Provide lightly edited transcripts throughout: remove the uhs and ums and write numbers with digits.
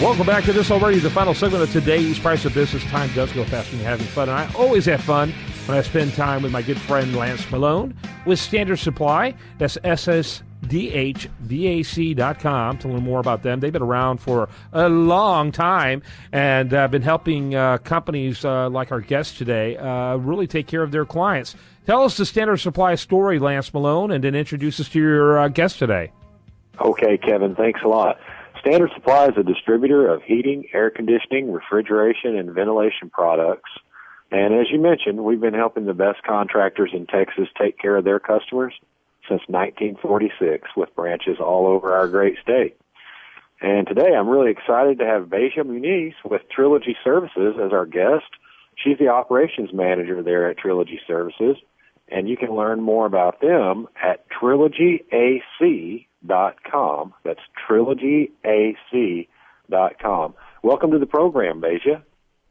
Welcome back to this already, the final segment of today's Price of Business. Time does go fast when you're having fun, and I always have fun when I spend time with my good friend Lance Malone with Standard Supply. That's SSDHVAC.com to learn more about them. They've been around for a long time and been helping companies like our guest today really take care of their clients. Tell us the Standard Supply story, Lance Malone, and then introduce us to your guest today. Okay, Kevin, thanks a lot. Standard Supply is a distributor of heating, air conditioning, refrigeration, and ventilation products. And as you mentioned, we've been helping the best contractors in Texas take care of their customers since 1946 with branches all over our great state. And today I'm really excited to have Beija Muniz with Trilogy Services as our guest. She's the operations manager there at Trilogy Services, and you can learn more about them at TrilogyAC.com. That's TrilogyAC.com. Welcome to the program, Beija.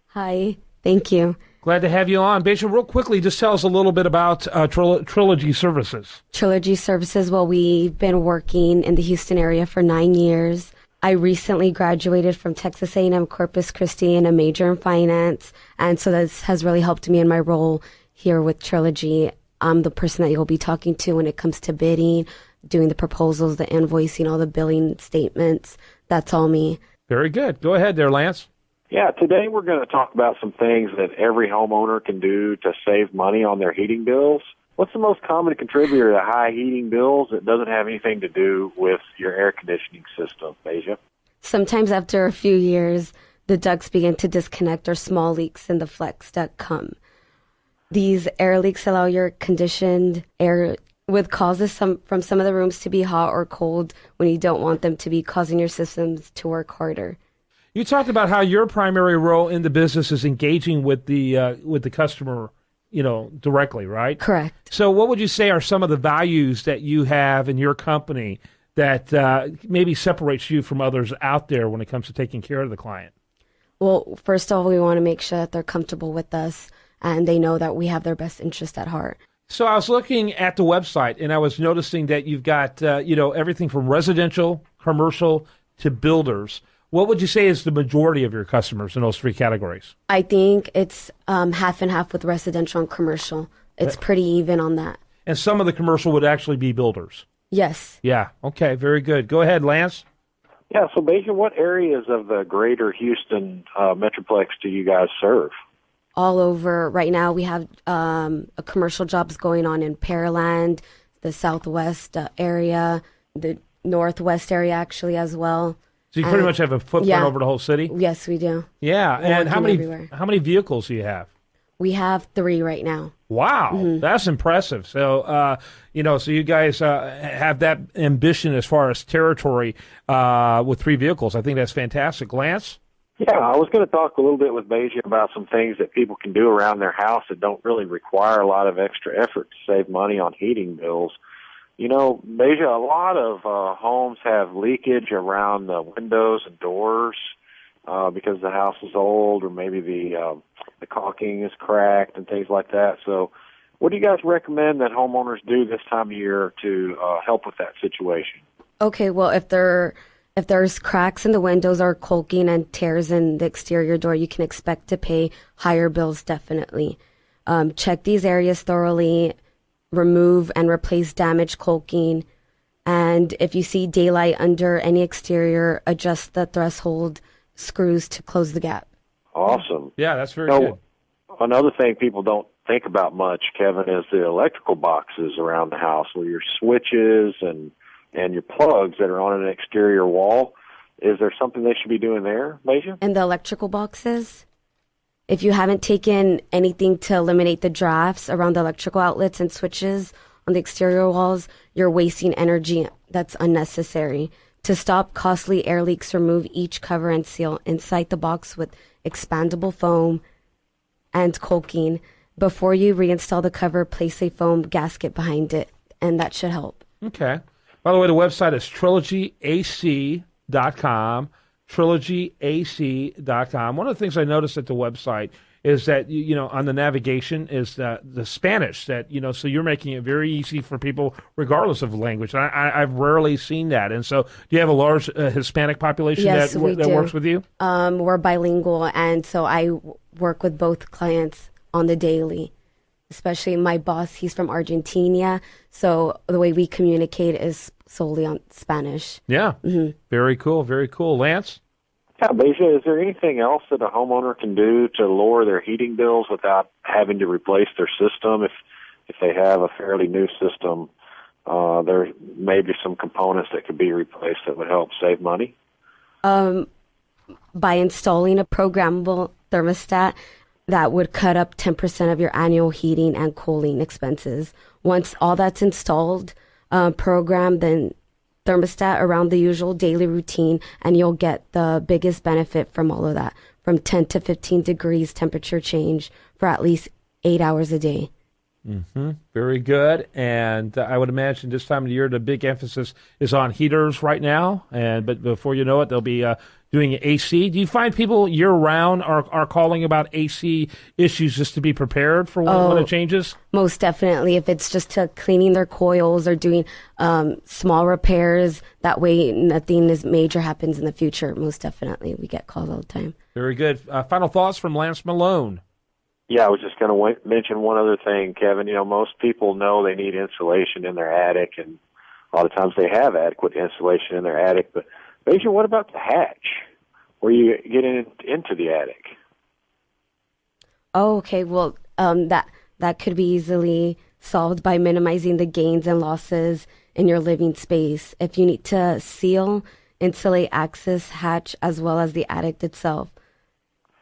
Hi, thank you. Glad to have you on. Beija, real quickly, just tell us a little bit about Trilogy Services. Trilogy Services, well, we've been working in the Houston area for 9 years. I recently graduated from Texas A&M Corpus Christi in a major in finance, and so this has really helped me in my role here with Trilogy. I'm the person that you'll be talking to when it comes to bidding, doing the proposals, the invoicing, all the billing statements. That's all me. Very good. Go ahead there, Lance. Yeah, today we're going to talk about some things that every homeowner can do to save money on their heating bills. What's the most common contributor to high heating bills that doesn't have anything to do with your air conditioning system, Beija? Sometimes after a few years, the ducts begin to disconnect or small leaks in the flex duct come. These air leaks allow your conditioned air with causes from some of the rooms to be hot or cold when you don't want them to be, causing your systems to work harder. You talked about how your primary role in the business is engaging with the customer, directly, right? Correct. So what would you say are some of the values that you have in your company that maybe separates you from others out there when it comes to taking care of the client? Well, first of all, we want to make sure that they're comfortable with us and they know that we have their best interest at heart. So I was looking at the website, and I was noticing that you've got, everything from residential, commercial, to builders. What would you say is the majority of your customers in those three categories? I think it's half and half with residential and commercial. It's pretty even on that. And some of the commercial would actually be builders? Yes. Yeah. Okay, very good. Go ahead, Lance. Yeah, so Beija, what areas of the greater Houston metroplex do you guys serve? All over. Right now we have commercial jobs going on in Pearland, the southwest area, the northwest area actually as well. So you pretty much have a footprint over the whole city? Yes, we do. Yeah, and how everywhere. many vehicles do you have? We have 3 right now. Wow, That's impressive. So, so you guys have that ambition as far as territory with 3 vehicles. I think that's fantastic. Lance? Yeah, I was going to talk a little bit with Beija about some things that people can do around their house that don't really require a lot of extra effort to save money on heating bills. Beija, a lot of homes have leakage around the windows and doors because the house is old or maybe the caulking is cracked and things like that. So what do you guys recommend that homeowners do this time of year to help with that situation? Okay, well, if there's cracks in the windows or caulking and tears in the exterior door, you can expect to pay higher bills, definitely. Check these areas thoroughly, remove and replace damaged caulking, and if you see daylight under any exterior, adjust the threshold screws to close the gap. Awesome. Yeah, that's very good. Another thing people don't think about much, Kevin, is the electrical boxes around the house, where your switches and your plugs that are on an exterior wall. Is there something they should be doing there, Beija? And the electrical boxes, if you haven't taken anything to eliminate the drafts around the electrical outlets and switches on the exterior walls, you're wasting energy that's unnecessary. To stop costly air leaks, remove each cover and seal inside the box with expandable foam and caulking. Before you reinstall the cover, place a foam gasket behind it, and that should help. Okay. By the way, the website is TrilogyAC.com, TrilogyAC.com. One of the things I noticed at the website is that, on the navigation is the Spanish that, so you're making it very easy for people regardless of language. I've rarely seen that. And so do you have a large Hispanic population Yes, that we do. works with you? We're bilingual, and so I work with both clients on the daily. Especially my boss, he's from Argentina, so the way we communicate is solely on Spanish. Yeah, Very cool, very cool. Lance? Yeah, Beija, is there anything else that a homeowner can do to lower their heating bills without having to replace their system? If they have a fairly new system, there may be some components that could be replaced that would help save money. By installing a programmable thermostat, that would cut up 10% of your annual heating and cooling expenses. Once all that's installed, program the thermostat around the usual daily routine, and you'll get the biggest benefit from all of that, from 10 to 15 degrees temperature change for at least 8 hours a day. Very good. And I would imagine this time of the year, the big emphasis is on heaters right now. But before you know it, they'll be doing AC. Do you find people year-round are calling about AC issues just to be prepared for when it changes? Most definitely. If it's just to cleaning their coils or doing small repairs, that way nothing major happens in the future. Most definitely. We get calls all the time. Very good. Final thoughts from Lance Malone. Yeah, I was just going to mention one other thing, Kevin. Most people know they need insulation in their attic, and a lot of times they have adequate insulation in their attic. But, Beija, what about the hatch where you get into the attic? Oh, okay. Well, that could be easily solved by minimizing the gains and losses in your living space. If you need to seal, insulate access hatch as well as the attic itself,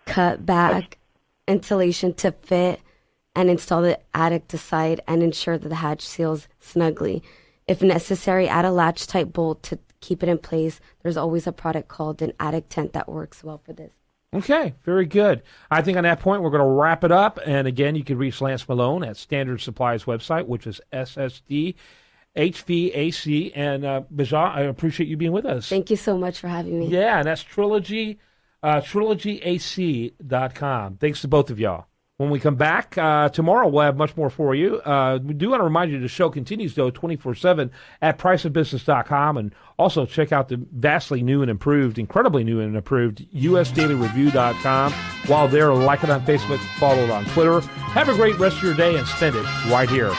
cut back insulation to fit, and install the attic to side and ensure that the hatch seals snugly. If necessary, add a latch type bolt to keep it in place. There's always a product called an attic tent that works well for this. Okay, very good. I think on that point, we're going to wrap it up. And again, you can reach Lance Malone at Standard Supply's website, which is SSD HVAC. And Beija, I appreciate you being with us. Thank you so much for having me. Yeah, and that's TrilogyAC.com. Thanks to both of y'all. When we come back tomorrow, we'll have much more for you. We do want to remind you the show continues, though, 24/7 at priceofbusiness.com. And also check out the vastly new and improved, incredibly new and improved USDailyReview.com. While there, like it on Facebook, follow it on Twitter. Have a great rest of your day and spend it right here